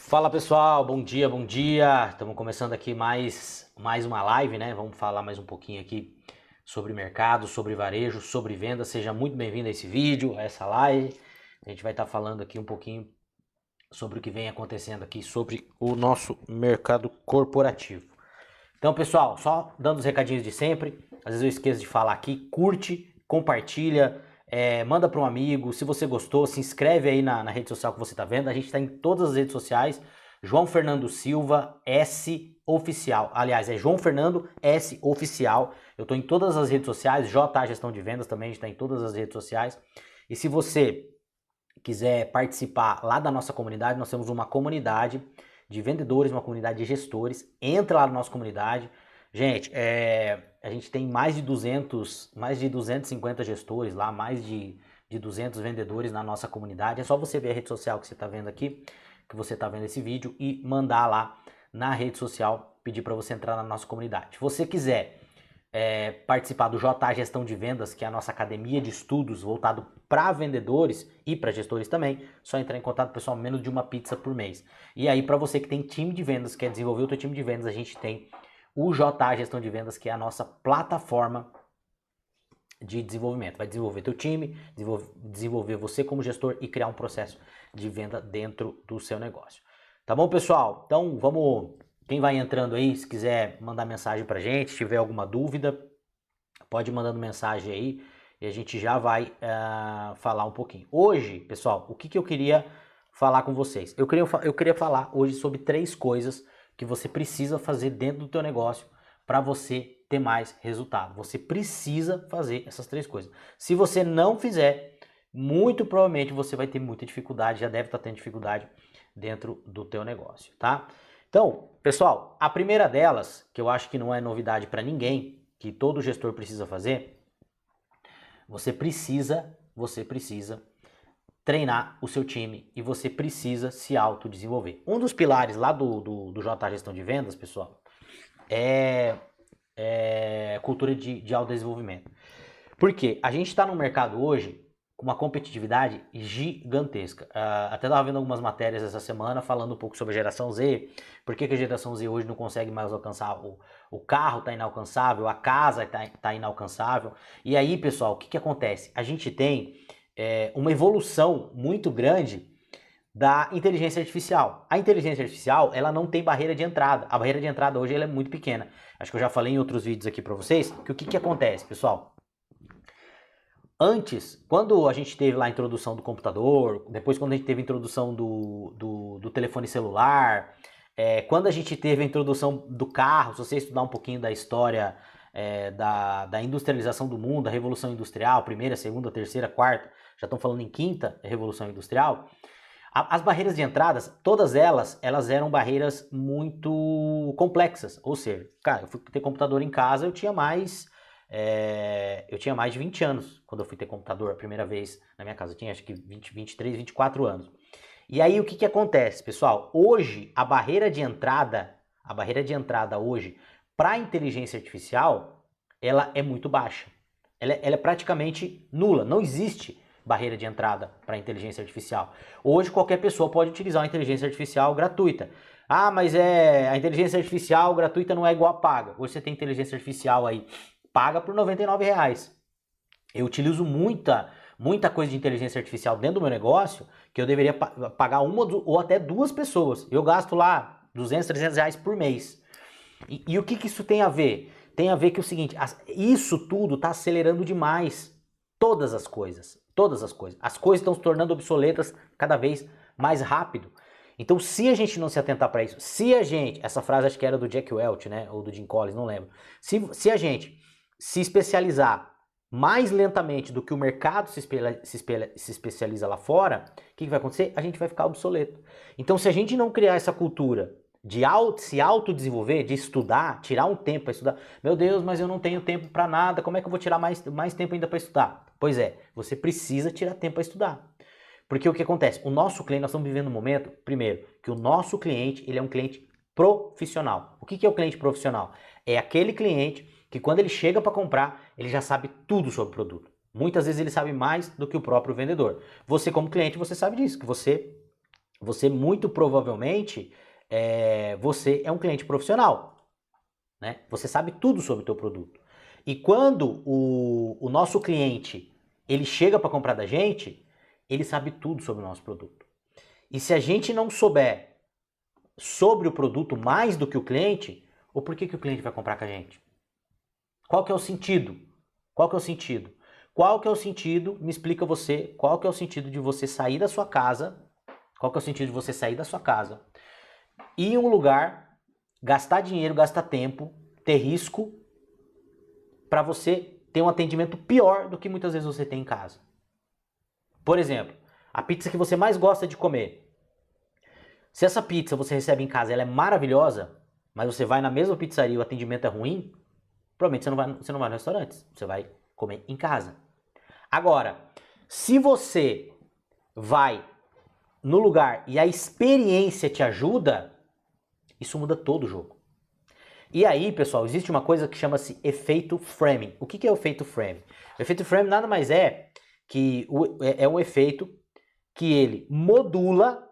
Fala pessoal, bom dia, bom dia. Estamos começando aqui mais uma live, né? Vamos falar mais um pouquinho aqui sobre mercado, sobre varejo, sobre venda. Seja muito bem-vindo a esse vídeo, a essa live. A gente vai estar falando aqui um pouquinho sobre o que vem acontecendo aqui, sobre o nosso mercado corporativo. Então, pessoal, só dando os recadinhos de sempre. Às vezes eu esqueço de falar aqui. Curte, compartilha, manda para um amigo. Se você gostou, se inscreve aí na rede social que você está vendo. A gente está em todas as redes sociais. João Fernando Silva S Oficial. Aliás, é João Fernando S Oficial. Eu estou em todas as redes sociais. JA Gestão de Vendas também, a gente está em todas as redes sociais. E se você quiser participar lá da nossa comunidade, nós temos uma comunidade de vendedores, uma comunidade de gestores. Entra lá na nossa comunidade. Gente, a gente tem mais de 250 gestores lá, mais de 200 vendedores na nossa comunidade. É só você ver a rede social que você está vendo aqui, que você está vendo esse vídeo e mandar lá na rede social, pedir para você entrar na nossa comunidade. Se você quiser participar do JA Gestão de Vendas, que é a nossa academia de estudos voltado para vendedores e para gestores também, só entrar em contato, pessoal, menos de uma pizza por mês. E aí, para você que tem time de vendas, quer desenvolver o teu time de vendas, a gente tem o JA Gestão de Vendas, que é a nossa plataforma de desenvolvimento. Vai desenvolver teu time, desenvolver você como gestor e criar um processo de venda dentro do seu negócio. Tá bom, pessoal? Então, vamos... Quem vai entrando aí, se quiser mandar mensagem pra gente, se tiver alguma dúvida, pode ir mandando mensagem aí e a gente já vai falar um pouquinho. Hoje, pessoal, o que eu queria falar com vocês? Eu queria falar hoje sobre 3 coisas que você precisa fazer dentro do teu negócio para você ter mais resultado. Você precisa fazer essas 3 coisas. Se você não fizer, muito provavelmente você vai ter muita dificuldade, já deve estar tendo dificuldade dentro do teu negócio, tá? Então, pessoal, a primeira delas, que eu acho que não é novidade para ninguém, que todo gestor precisa fazer, você precisa treinar o seu time e você precisa se autodesenvolver. Um dos pilares lá do JA Gestão de Vendas, pessoal, é cultura de autodesenvolvimento. Porque a gente está no mercado hoje com uma competitividade gigantesca. Até estava vendo algumas matérias essa semana falando um pouco sobre a geração Z, por que a geração Z hoje não consegue mais alcançar, o carro está inalcançável, a casa está inalcançável. E aí, pessoal, o que acontece? A gente tem uma evolução muito grande da inteligência artificial. A inteligência artificial, ela não tem barreira de entrada. A barreira de entrada hoje ela é muito pequena. Acho que eu já falei em outros vídeos aqui para vocês, que o que acontece, pessoal? Antes, quando a gente teve lá a introdução do computador, depois quando a gente teve a introdução do telefone celular, quando a gente teve a introdução do carro, se você estudar um pouquinho da história da industrialização do mundo, da Revolução Industrial, primeira, segunda, terceira, quarta, já estão falando em quinta Revolução Industrial, as barreiras de entradas, todas elas eram barreiras muito complexas, ou seja, cara, eu fui ter computador em casa, eu tinha mais de 20 anos quando eu fui ter computador a primeira vez na minha casa. Eu tinha acho que 20, 23, 24 anos. E aí o que acontece, pessoal? Hoje a barreira de entrada hoje para a inteligência artificial, ela é muito baixa. Ela é praticamente nula. Não existe barreira de entrada para a inteligência artificial. Hoje qualquer pessoa pode utilizar uma inteligência artificial gratuita. Ah, mas a inteligência artificial gratuita não é igual a paga. Hoje você tem inteligência artificial aí paga por R$99. Eu utilizo muita coisa de inteligência artificial dentro do meu negócio que eu deveria pagar uma ou até 2 pessoas. Eu gasto lá R$200, R$300 por mês. E o que isso tem a ver? Tem a ver que é o seguinte, isso tudo está acelerando demais todas as coisas. As coisas estão se tornando obsoletas cada vez mais rápido. Então, se a gente não se atentar para isso, essa frase acho que era do Jack Welch, né, ou do Jim Collins, não lembro. Se a gente se especializar mais lentamente do que o mercado se especializa lá fora, o que vai acontecer? A gente vai ficar obsoleto. Então, se a gente não criar essa cultura de se autodesenvolver, de estudar, tirar um tempo para estudar, meu Deus, mas eu não tenho tempo para nada, como é que eu vou tirar mais tempo ainda para estudar? Pois é, você precisa tirar tempo para estudar. Porque o que acontece? O nosso cliente, nós estamos vivendo um momento, primeiro, que o nosso cliente, ele é um cliente profissional. O que é o cliente profissional? É aquele cliente que quando ele chega para comprar, ele já sabe tudo sobre o produto. Muitas vezes ele sabe mais do que o próprio vendedor. Você como cliente, você sabe disso, que você você muito provavelmente você é um cliente profissional, né? Você sabe tudo sobre o teu produto. E quando o nosso cliente ele chega para comprar da gente, ele sabe tudo sobre o nosso produto. E se a gente não souber sobre o produto mais do que o cliente, ou por que o cliente vai comprar com a gente? Qual que é o sentido? Qual que é o sentido? Qual que é o sentido? Me explica você, qual que é o sentido de você sair da sua casa? Qual que é o sentido de você sair da sua casa, ir em um lugar, gastar dinheiro, gastar tempo, ter risco, para você ter um atendimento pior do que muitas vezes você tem em casa? Por exemplo, a pizza que você mais gosta de comer. Se essa pizza você recebe em casa, ela é maravilhosa, mas você vai na mesma pizzaria e o atendimento é ruim, provavelmente você não vai no restaurante, você vai comer em casa. Agora, se você vai no lugar e a experiência te ajuda, isso muda todo o jogo. E aí, pessoal, existe uma coisa que chama-se efeito framing. O que é o efeito framing? O efeito framing nada mais é que é um efeito que ele modula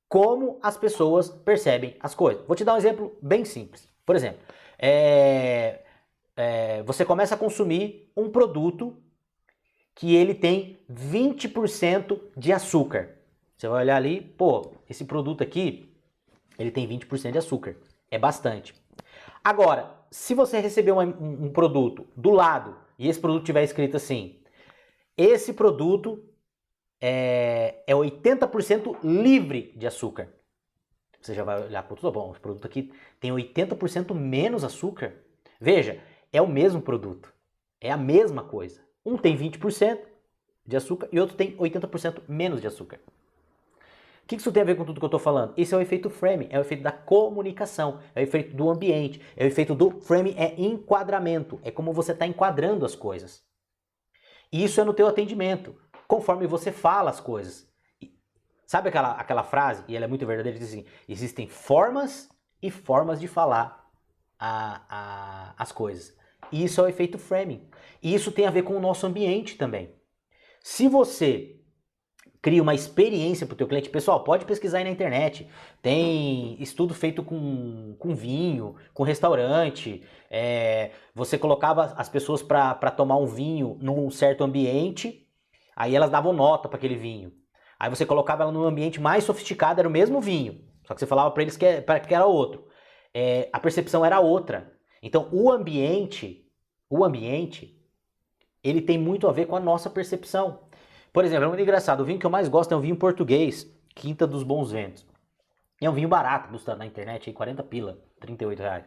como as pessoas percebem as coisas. Vou te dar um exemplo bem simples. Por exemplo, você começa a consumir um produto que ele tem 20% de açúcar. Você vai olhar ali, pô, esse produto aqui, ele tem 20% de açúcar. É bastante. Agora, se você receber um produto do lado e esse produto tiver escrito assim, esse produto é 80% livre de açúcar. Você já vai olhar, pô, tudo bom, esse produto aqui tem 80% menos açúcar. Veja, é o mesmo produto, é a mesma coisa. Um tem 20% de açúcar e outro tem 80% menos de açúcar. O que isso tem a ver com tudo que eu estou falando? Esse é o efeito framing, é o efeito da comunicação, é o efeito do ambiente, é o efeito do framing, é enquadramento, é como você está enquadrando as coisas. E isso é no teu atendimento, conforme você fala as coisas. Sabe aquela frase, e ela é muito verdadeira, diz assim, existem formas e formas de falar as coisas. E isso é o efeito framing. E isso tem a ver com o nosso ambiente também. Se você cria uma experiência para o teu cliente, pessoal, pode pesquisar aí na internet, tem estudo feito com vinho, com restaurante, você colocava as pessoas para tomar um vinho num certo ambiente, aí elas davam nota para aquele vinho. Aí você colocava ela num ambiente mais sofisticado, era o mesmo vinho, só que você falava para eles que era outro. A percepção era outra. Então o ambiente, ele tem muito a ver com a nossa percepção. Por exemplo, é muito engraçado, o vinho que eu mais gosto é um vinho português, Quinta dos Bons Ventos. É um vinho barato, custa na internet aí 40 pila, 38 reais.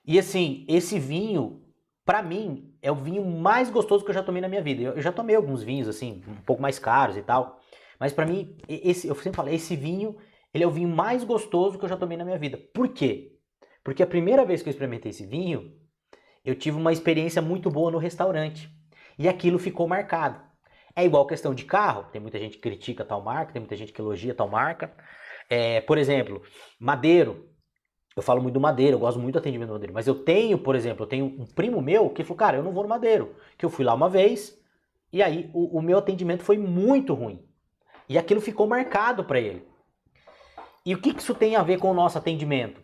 E assim, esse vinho, pra mim, é o vinho mais gostoso que eu já tomei na minha vida. Eu já tomei alguns vinhos assim, um pouco mais caros e tal, mas pra mim, eu sempre falo, esse vinho, ele é o vinho mais gostoso que eu já tomei na minha vida. Por quê? Porque a primeira vez que eu experimentei esse vinho, eu tive uma experiência muito boa no restaurante. E aquilo ficou marcado. É igual questão de carro, tem muita gente que critica tal marca, tem muita gente que elogia tal marca. Por exemplo, Madeiro. Eu falo muito do Madeiro, eu gosto muito do atendimento do Madeiro. Mas eu tenho, por exemplo, eu tenho um primo meu que falou, cara, eu não vou no Madeiro. Que eu fui lá uma vez e aí o meu atendimento foi muito ruim. E aquilo ficou marcado para ele. E o que isso tem a ver com o nosso atendimento?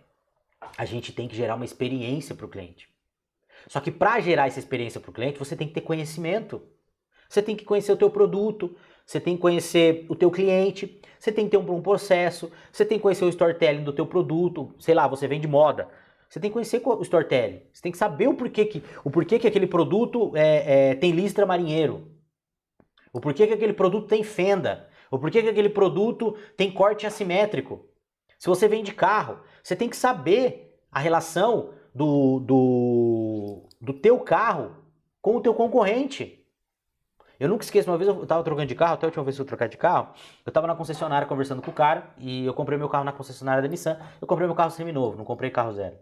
A gente tem que gerar uma experiência para o cliente. Só que para gerar essa experiência para o cliente, você tem que ter conhecimento. Você tem que conhecer o teu produto, você tem que conhecer o teu cliente, você tem que ter um bom processo, você tem que conhecer o storytelling do teu produto, sei lá, você vende moda. Você tem que conhecer o storytelling, você tem que saber o porquê que aquele produto tem listra marinheiro, o porquê que aquele produto tem fenda, o porquê que aquele produto tem corte assimétrico. Se você vende carro, você tem que saber a relação do teu carro com o teu concorrente. Eu nunca esqueço, uma vez eu tava trocando de carro, até a última vez que eu trocar de carro, eu tava na concessionária conversando com o cara e eu comprei meu carro na concessionária da Nissan, eu comprei meu carro seminovo, não comprei carro zero.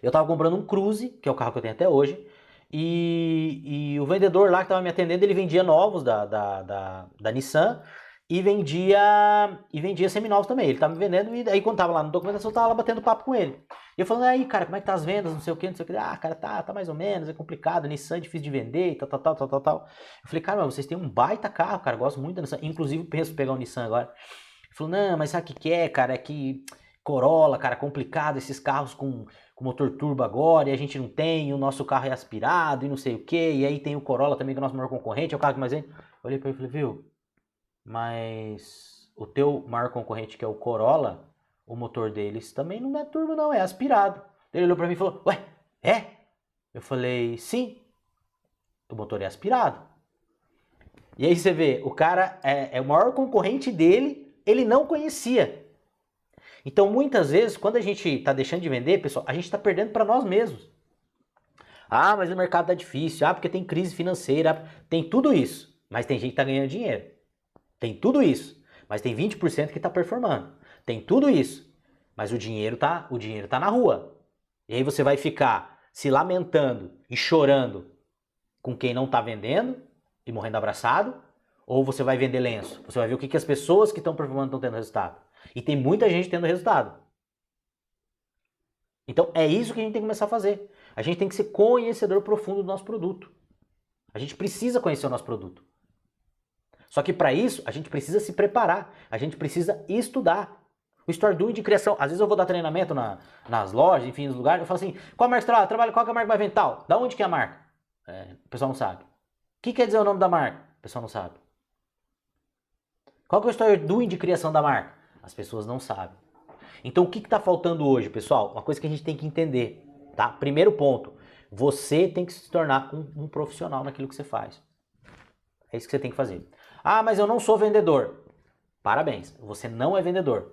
Eu tava comprando um Cruze, que é o carro que eu tenho até hoje, e o vendedor lá que tava me atendendo, ele vendia novos da Nissan e vendia seminovos também. Ele tava me vendendo e aí quando tava lá no documentação, eu tava lá batendo papo com ele. E eu falando, aí, cara, como é que tá as vendas, não sei o que, não sei o que. Ah, cara, tá mais ou menos, é complicado, Nissan é difícil de vender e tal. Eu falei, cara, mas vocês têm um baita carro, cara, eu gosto muito da Nissan. Inclusive, penso em pegar um Nissan agora. Falou, não, mas sabe o que é, cara? É que Corolla, cara, complicado esses carros com motor turbo agora, e a gente não tem, o nosso carro é aspirado e não sei o que, e aí tem o Corolla também, que é o nosso maior concorrente, é o carro que mais vende. Eu olhei pra ele e falei, viu, mas o teu maior concorrente, que é o Corolla, o motor deles também não é turbo não, é aspirado. Ele olhou pra mim e falou, ué, é? Eu falei, sim, o motor é aspirado. E aí você vê, o cara é o maior concorrente dele, ele não conhecia. Então muitas vezes, quando a gente está deixando de vender, pessoal, a gente está perdendo para nós mesmos. Ah, mas o mercado tá difícil. Ah, porque tem crise financeira. Tem tudo isso. Mas tem gente que tá ganhando dinheiro. Tem tudo isso. Mas tem 20% que tá performando. Tem tudo isso. Mas o dinheiro tá na rua. E aí você vai ficar se lamentando e chorando com quem não tá vendendo e morrendo abraçado, ou você vai vender lenço. Você vai ver o que as pessoas que estão performando estão tendo resultado. E tem muita gente tendo resultado. Então é isso que a gente tem que começar a fazer. A gente tem que ser conhecedor profundo do nosso produto. A gente precisa conhecer o nosso produto. Só que para isso, a gente precisa se preparar. A gente precisa estudar. O Store Doing de criação, às vezes eu vou dar treinamento nas lojas, enfim, nos lugares, eu falo assim, qual marca você trabalha? Qual que é a marca mais vental? Da onde que é a marca? O pessoal não sabe. O que quer dizer o nome da marca? O pessoal não sabe. Qual que é o Store Doing de criação da marca? As pessoas não sabem. Então o que está faltando hoje, pessoal? Uma coisa que a gente tem que entender, tá? Primeiro ponto, você tem que se tornar um profissional naquilo que você faz. É isso que você tem que fazer. Ah, mas eu não sou vendedor. Parabéns, você não é vendedor.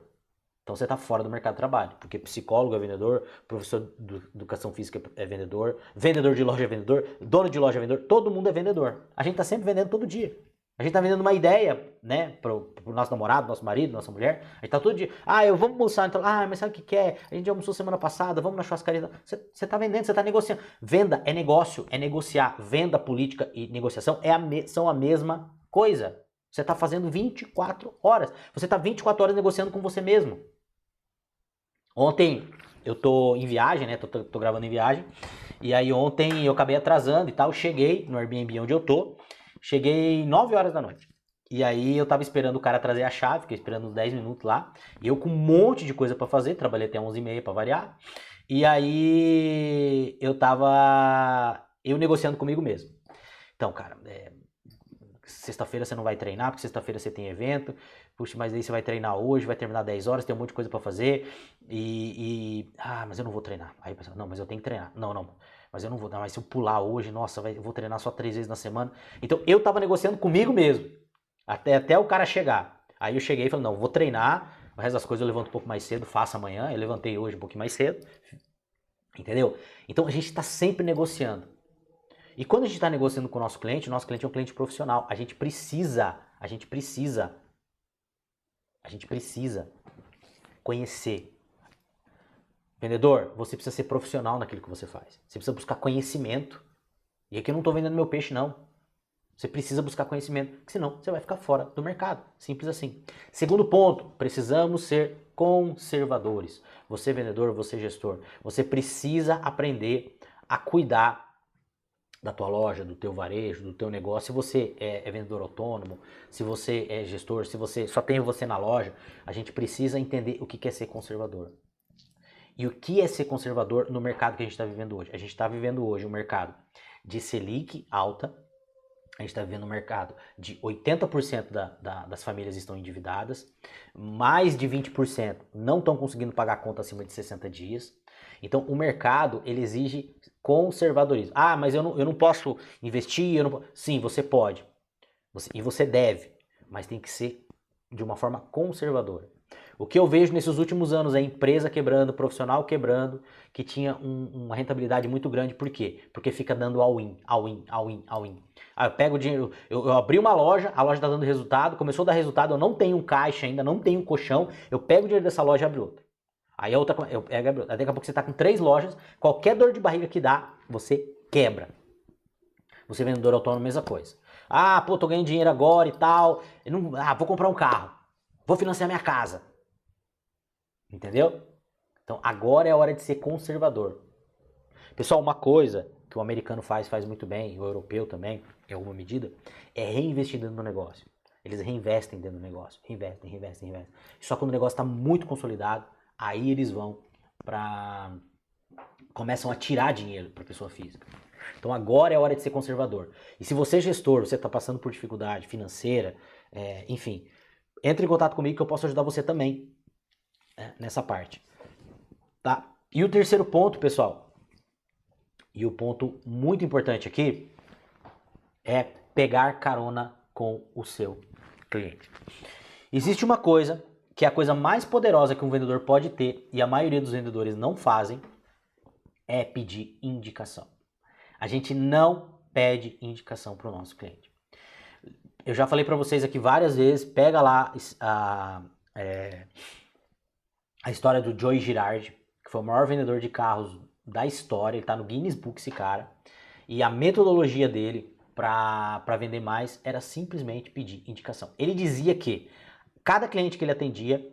Então você está fora do mercado de trabalho, porque psicólogo é vendedor, professor de educação física é vendedor, vendedor de loja é vendedor, dono de loja é vendedor, todo mundo é vendedor. A gente está sempre vendendo todo dia. A gente está vendendo uma ideia, né, pro nosso namorado, nosso marido, nossa mulher. A gente tá todo dia, eu vamos almoçar, então, mas sabe o que é? A gente almoçou semana passada, vamos na churrascaria. Você está vendendo, você está negociando. Venda é negócio, é negociar. Venda, política e negociação são a mesma coisa. Você está fazendo 24 horas. Você está 24 horas negociando com você mesmo. Ontem eu tô em viagem, né? Tô gravando em viagem. E aí ontem eu acabei atrasando e tal. Cheguei no Airbnb onde eu tô. Cheguei 9 horas da noite. E aí eu tava esperando o cara trazer a chave, fiquei esperando uns 10 minutos lá. E eu com um monte de coisa pra fazer, trabalhei até 11h30 pra variar. E aí eu negociando comigo mesmo. Então, cara, sexta-feira você não vai treinar, porque sexta-feira você tem evento. Puxa, mas aí você vai treinar hoje, vai terminar 10 horas, tem um monte de coisa pra fazer. Mas eu não vou treinar. Aí eu pensava, não, mas eu tenho que treinar. Não, mas eu não vou. Não, mas se eu pular hoje, nossa, eu vou treinar só 3 vezes na semana. Então eu tava negociando comigo mesmo, até o cara chegar. Aí eu cheguei e falei, não, vou treinar. O resto das coisas eu levanto um pouco mais cedo, faço amanhã. Eu levantei hoje um pouquinho mais cedo. Entendeu? Então a gente tá sempre negociando. E quando a gente está negociando com o nosso cliente é um cliente profissional. A gente precisa conhecer. Vendedor, você precisa ser profissional naquilo que você faz. Você precisa buscar conhecimento. E aqui eu não estou vendendo meu peixe, não. Você precisa buscar conhecimento, porque senão você vai ficar fora do mercado. Simples assim. Segundo ponto, precisamos ser conservadores. Você vendedor, você gestor, você precisa aprender a cuidar da tua loja, do teu varejo, do teu negócio. Se você é vendedor autônomo, se você é gestor, se você só tem você na loja, a gente precisa entender o que é ser conservador. E o que é ser conservador no mercado que a gente está vivendo hoje? A gente está vivendo hoje um mercado de Selic alta, a gente está vivendo um mercado de 80% das famílias estão endividadas, mais de 20% não estão conseguindo pagar a conta acima de 60 dias. Então o mercado ele exige conservadorismo. Mas eu não posso investir, Sim, você pode. E você deve, mas tem que ser de uma forma conservadora. O que eu vejo nesses últimos anos é empresa quebrando, profissional quebrando, que tinha uma rentabilidade muito grande. Por quê? Porque fica dando all-in, all-in, all-in, all-in. Aí eu pego o dinheiro, eu abri uma loja, a loja está dando resultado, começou a dar resultado, eu não tenho um caixa ainda, não tenho um colchão, eu pego o dinheiro dessa loja e abro outra. Aí a outra, daqui a pouco você está com 3 lojas, qualquer dor de barriga que dá, você quebra. Você vendedor autônomo, mesma coisa. Tô ganhando dinheiro agora e tal, vou comprar um carro, vou financiar minha casa. Entendeu? Então agora é a hora de ser conservador. Pessoal, uma coisa que o americano faz muito bem, o europeu também, em alguma medida, é reinvestir dentro do negócio. Eles reinvestem dentro do negócio, reinvestem. Só quando o negócio está muito consolidado, aí eles começam a tirar dinheiro para a pessoa física. Então agora é a hora de ser conservador. E se você é gestor, você está passando por dificuldade financeira, enfim, entre em contato comigo que eu posso ajudar você também nessa parte. Tá? E o terceiro ponto, pessoal, e o ponto muito importante aqui, é pegar carona com o seu cliente. Existe uma coisa que é a coisa mais poderosa que um vendedor pode ter, e a maioria dos vendedores não fazem, é pedir indicação. A gente não pede indicação para o nosso cliente. Eu já falei para vocês aqui várias vezes, pega lá a história do Joe Girardi, que foi o maior vendedor de carros da história, ele está no Guinness Book esse cara, e a metodologia dele para vender mais era simplesmente pedir indicação. Ele dizia que cada cliente que ele atendia,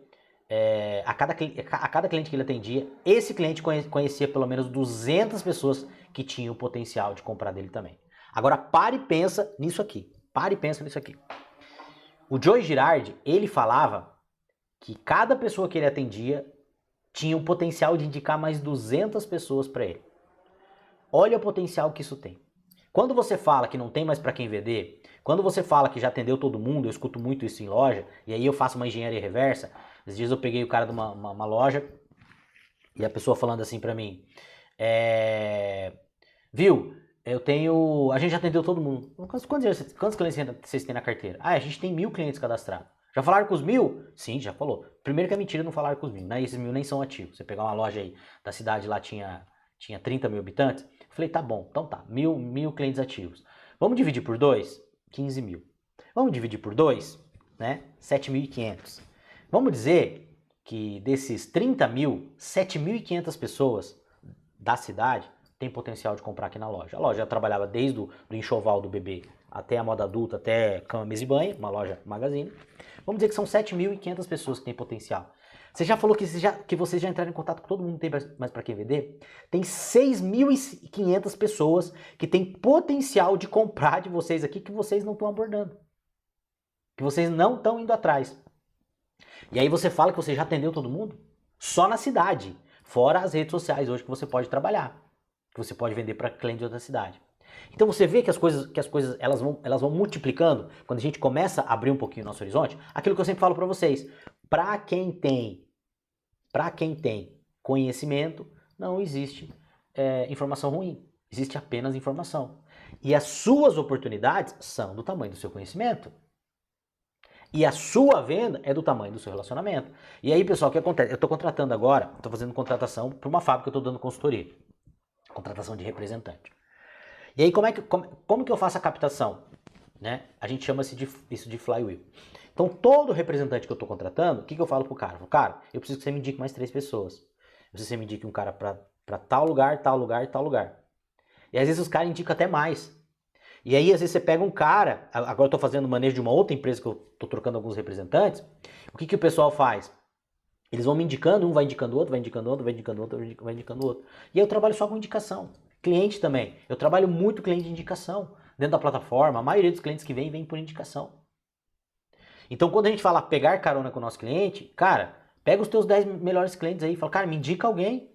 a cada cliente que ele atendia, esse cliente conhecia pelo menos 200 pessoas que tinham o potencial de comprar dele também. Agora pare e pensa nisso aqui. O Joe Girardi, ele falava que cada pessoa que ele atendia tinha o potencial de indicar mais 200 pessoas para ele. Olha o potencial que isso tem. Quando você fala que não tem mais para quem vender, quando você fala que já atendeu todo mundo, eu escuto muito isso em loja, e aí eu faço uma engenharia reversa. Esses dias eu peguei o cara de uma loja e a pessoa falando assim para mim, viu, a gente já atendeu todo mundo. Quantos clientes vocês têm na carteira? Ah, a gente tem 1000 clientes cadastrados. Já falaram com os 1000? Sim, já falou. Primeiro que é mentira, não falaram com os 1000, né? Esses 1000 nem são ativos. Você pegar uma loja aí da cidade, lá tinha 30 mil habitantes. Eu falei, tá bom, então tá, 1000 clientes ativos. Vamos dividir por 2? 15 mil. Vamos dividir por 2? Né? 7.500. Vamos dizer que desses 30 mil, 7.500 pessoas da cidade têm potencial de comprar aqui na loja. A loja trabalhava desde do enxoval do bebê até a moda adulta, até cama, mesa e banho, uma loja magazine. Vamos dizer que são 7.500 pessoas que têm potencial. Você já falou que vocês já entraram em contato com todo mundo, não tem mais para quem vender? Tem 6.500 pessoas que têm potencial de comprar de vocês aqui que vocês não estão abordando. Que vocês não estão indo atrás. E aí você fala que você já atendeu todo mundo? Só na cidade. Fora as redes sociais hoje que você pode trabalhar. Que você pode vender para clientes de outra cidade. Então você vê que as coisas elas vão multiplicando quando a gente começa a abrir um pouquinho o nosso horizonte. Aquilo que eu sempre falo para vocês. Para quem tem conhecimento, não existe informação ruim. Existe apenas informação. E as suas oportunidades são do tamanho do seu conhecimento. E a sua venda é do tamanho do seu relacionamento. E aí, pessoal, o que acontece? Eu estou contratando agora, estou fazendo contratação para uma fábrica que eu estou dando consultoria. Contratação de representante. E aí, como que eu faço a captação? Né? A gente chama isso de flywheel. Então, todo representante que eu estou contratando, o que eu falo pro cara? Eu falo, cara, eu preciso que você me indique mais 3 pessoas. Eu preciso que você me indique um cara para tal lugar, tal lugar e tal lugar. E às vezes os caras indicam até mais. E aí, às vezes você pega um cara, agora eu estou fazendo manejo de uma outra empresa que eu estou trocando alguns representantes, o que o pessoal faz? Eles vão me indicando, um vai indicando o outro, vai indicando outro, vai indicando outro, vai indicando outro. E aí eu trabalho só com indicação. Cliente também. Eu trabalho muito cliente de indicação. Dentro da plataforma, a maioria dos clientes que vem por indicação. Então, quando a gente fala pegar carona com o nosso cliente, cara, pega os teus 10 melhores clientes aí e fala, cara, me indica alguém.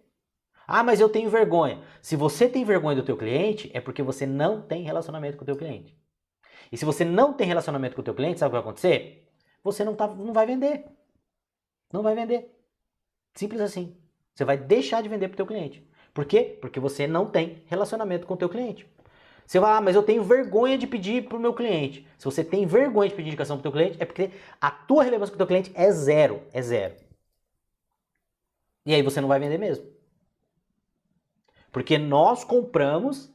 Ah, mas eu tenho vergonha. Se você tem vergonha do teu cliente, é porque você não tem relacionamento com o teu cliente. E se você não tem relacionamento com o teu cliente, sabe o que vai acontecer? Você não vai vender. Não vai vender. Simples assim. Você vai deixar de vender para o teu cliente. Por quê? Porque você não tem relacionamento com o teu cliente. Você vai, mas eu tenho vergonha de pedir para o meu cliente. Se você tem vergonha de pedir indicação para o teu cliente, é porque a tua relevância com o teu cliente é zero. É zero. E aí você não vai vender mesmo. Porque nós compramos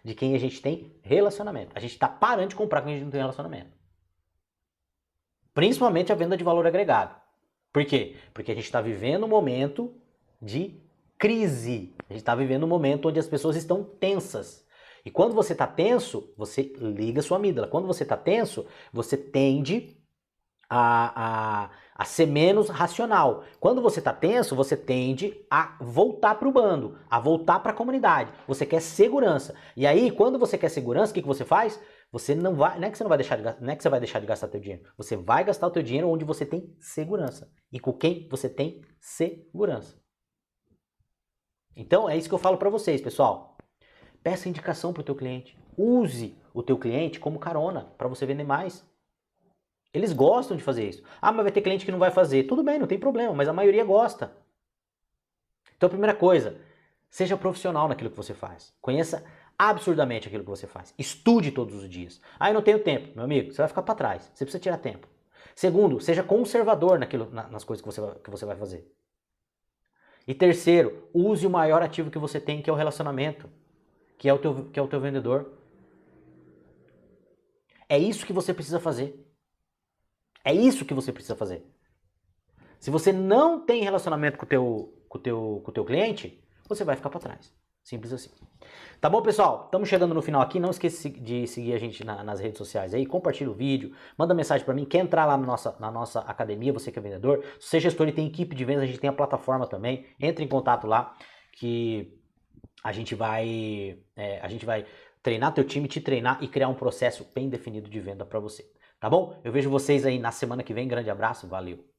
de quem a gente tem relacionamento. A gente está parando de comprar com quem a gente não tem relacionamento. Principalmente a venda de valor agregado. Por quê? Porque a gente está vivendo um momento de crise. A gente está vivendo um momento onde as pessoas estão tensas. E quando você está tenso, você liga a sua amígdala. Quando você está tenso, você tende a ser menos racional. Quando você está tenso, você tende a voltar para o bando, a voltar para a comunidade. Você quer segurança. E aí, quando você quer segurança, o que você faz? não é que você não vai deixar de gastar, não é que você vai deixar de gastar teu dinheiro. Você vai gastar o teu dinheiro onde você tem segurança e com quem você tem segurança. Então é isso que eu falo para vocês, pessoal. Peça indicação para o teu cliente. Use o teu cliente como carona para você vender mais. Eles gostam de fazer isso. Ah, mas vai ter cliente que não vai fazer. Tudo bem, não tem problema, mas a maioria gosta. Então, a primeira coisa, seja profissional naquilo que você faz. Conheça absurdamente aquilo que você faz. Estude todos os dias. Ah, eu não tenho tempo, meu amigo, você vai ficar para trás. Você precisa tirar tempo. Segundo, seja conservador nas coisas que você vai fazer. E terceiro, use o maior ativo que você tem, que é o relacionamento, que é o teu vendedor. É isso que você precisa fazer. É isso que você precisa fazer. Se você não tem relacionamento com o teu cliente, você vai ficar para trás. Simples assim. Tá bom, pessoal? Estamos chegando no final aqui. Não esqueça de seguir a gente nas redes sociais aí. Compartilha o vídeo. Manda mensagem para mim. Quer entrar lá na nossa academia, você que é vendedor. Se você é gestor e tem equipe de vendas, a gente tem a plataforma também. Entre em contato lá que a gente vai treinar teu time, te treinar e criar um processo bem definido de venda para você. Tá bom? Eu vejo vocês aí na semana que vem. Grande abraço. Valeu.